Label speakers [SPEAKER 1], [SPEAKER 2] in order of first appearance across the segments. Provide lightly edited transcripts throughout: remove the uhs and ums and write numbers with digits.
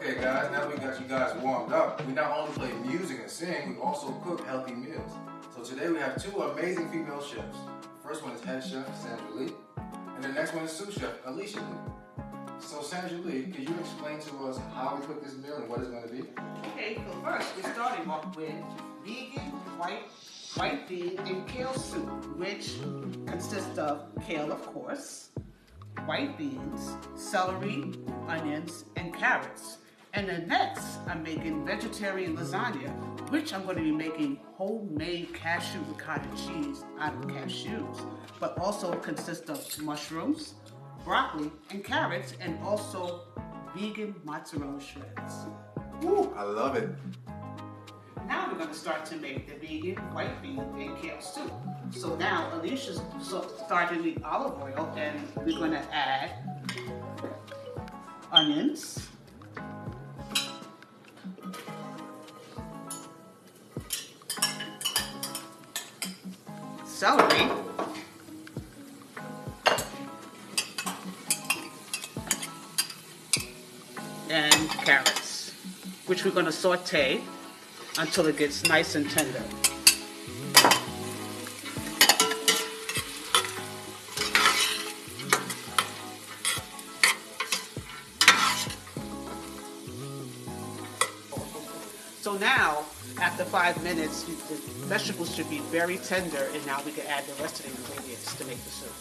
[SPEAKER 1] Okay guys, now we got you guys warmed up. We not only play music and sing, we also cook healthy meals. So today we have two amazing female chefs. The first one is head chef Sandra Lee, and the next one is sous chef Alicia Lee. So Sandra Lee, can you explain to us how we cook this meal and what it's going to be?
[SPEAKER 2] Okay, so first we're starting off with vegan white bean and kale soup, which consists of kale, of course, white beans, celery, onions, and carrots. And then next, I'm making vegetarian lasagna, which I'm going to be making homemade cashew ricotta cheese out of cashews, but also consists of mushrooms, broccoli, and carrots, and also vegan mozzarella shreds.
[SPEAKER 1] Ooh, I love it.
[SPEAKER 2] Now we're going to start to make the vegan white bean and kale soup. So now Alicia's starting the olive oil, and we're going to add onions, celery, and carrots, which we're going to saute until it gets nice and tender. So now, after 5 minutes, the vegetables should be very tender, and now we can add the rest of the ingredients to make the soup.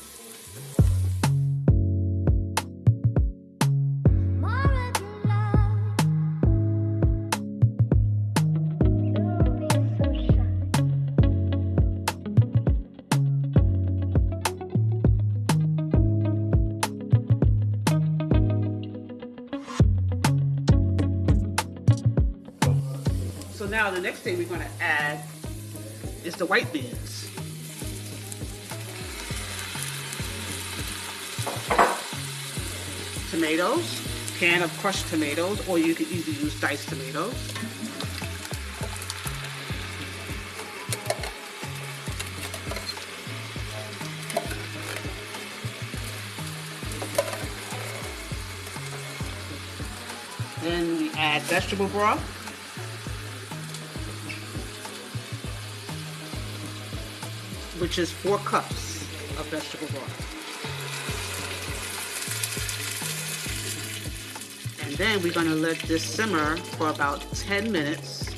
[SPEAKER 2] So now the next thing we're going to add is the white beans. Tomatoes, can of crushed tomatoes, or you can either use diced tomatoes. Then we add vegetable broth. Which is 4 cups of vegetable broth. And then we're going to let this simmer for about 10 minutes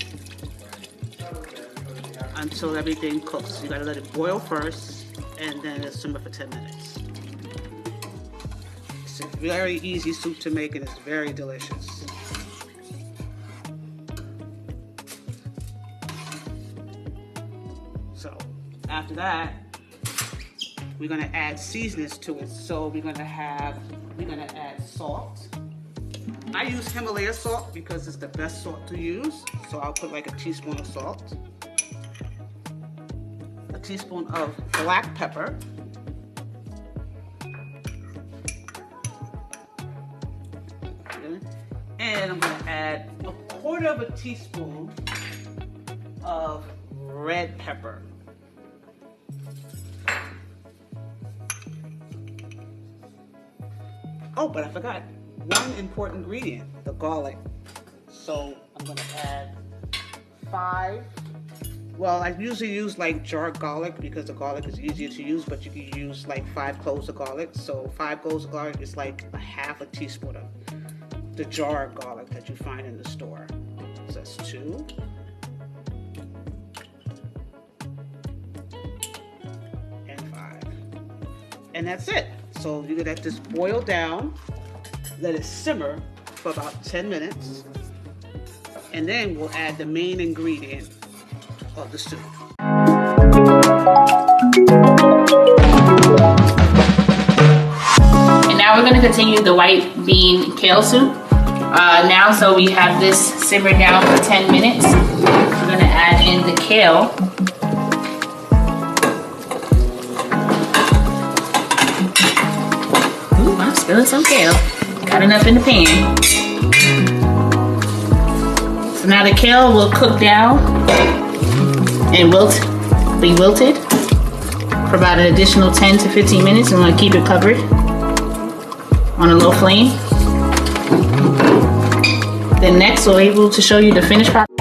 [SPEAKER 2] until everything cooks. You got to let it boil first and then it'll simmer for 10 minutes. It's a very easy soup to make and it's very delicious. So after that, we're going to add seasonings to it. So we're going to add salt. I use Himalaya salt because it's the best salt to use. So I'll put like a teaspoon of salt, a teaspoon of black pepper, and I'm going to add a quarter of a teaspoon of red pepper. Oh, but I forgot one important ingredient, the garlic. So I'm going to add 5. Well, I usually use like jarred garlic because the garlic is easier to use, but you can use like 5 cloves of garlic. So 5 cloves of garlic is like a half a teaspoon of the jarred garlic that you find in the store. So that's 2. And 5. And that's it. So you let this boil down, let it simmer for about 10 minutes, and then we'll add the main ingredient of the soup.
[SPEAKER 3] And now we're going to continue the white bean kale soup. So we have this simmered down for 10 minutes. We're going to add in the kale. I'm spilling some kale. Got enough in the pan. So now the kale will cook down and be wilted for about an additional 10 to 15 minutes. I'm going to keep it covered on a low flame. Then next we'll be able to show you the finished product.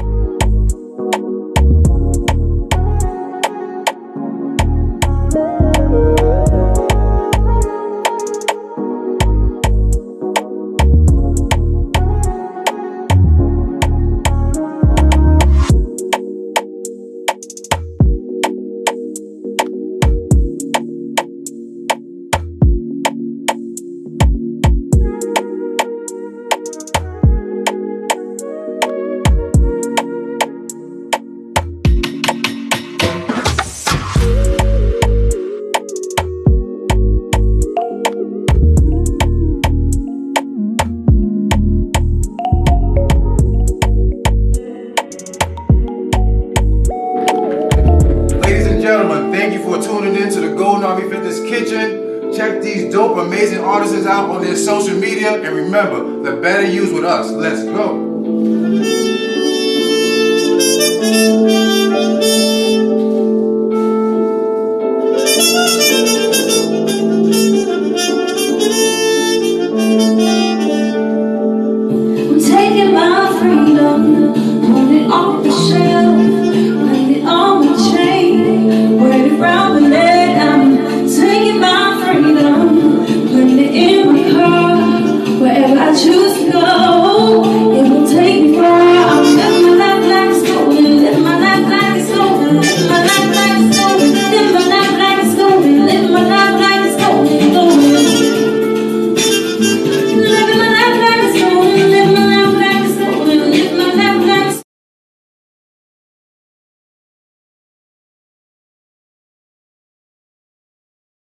[SPEAKER 1] Tuning in to the Golden Army Fitness Kitchen. Check these dope, amazing artisans out on their social media. And remember, the better use with us. Let's go.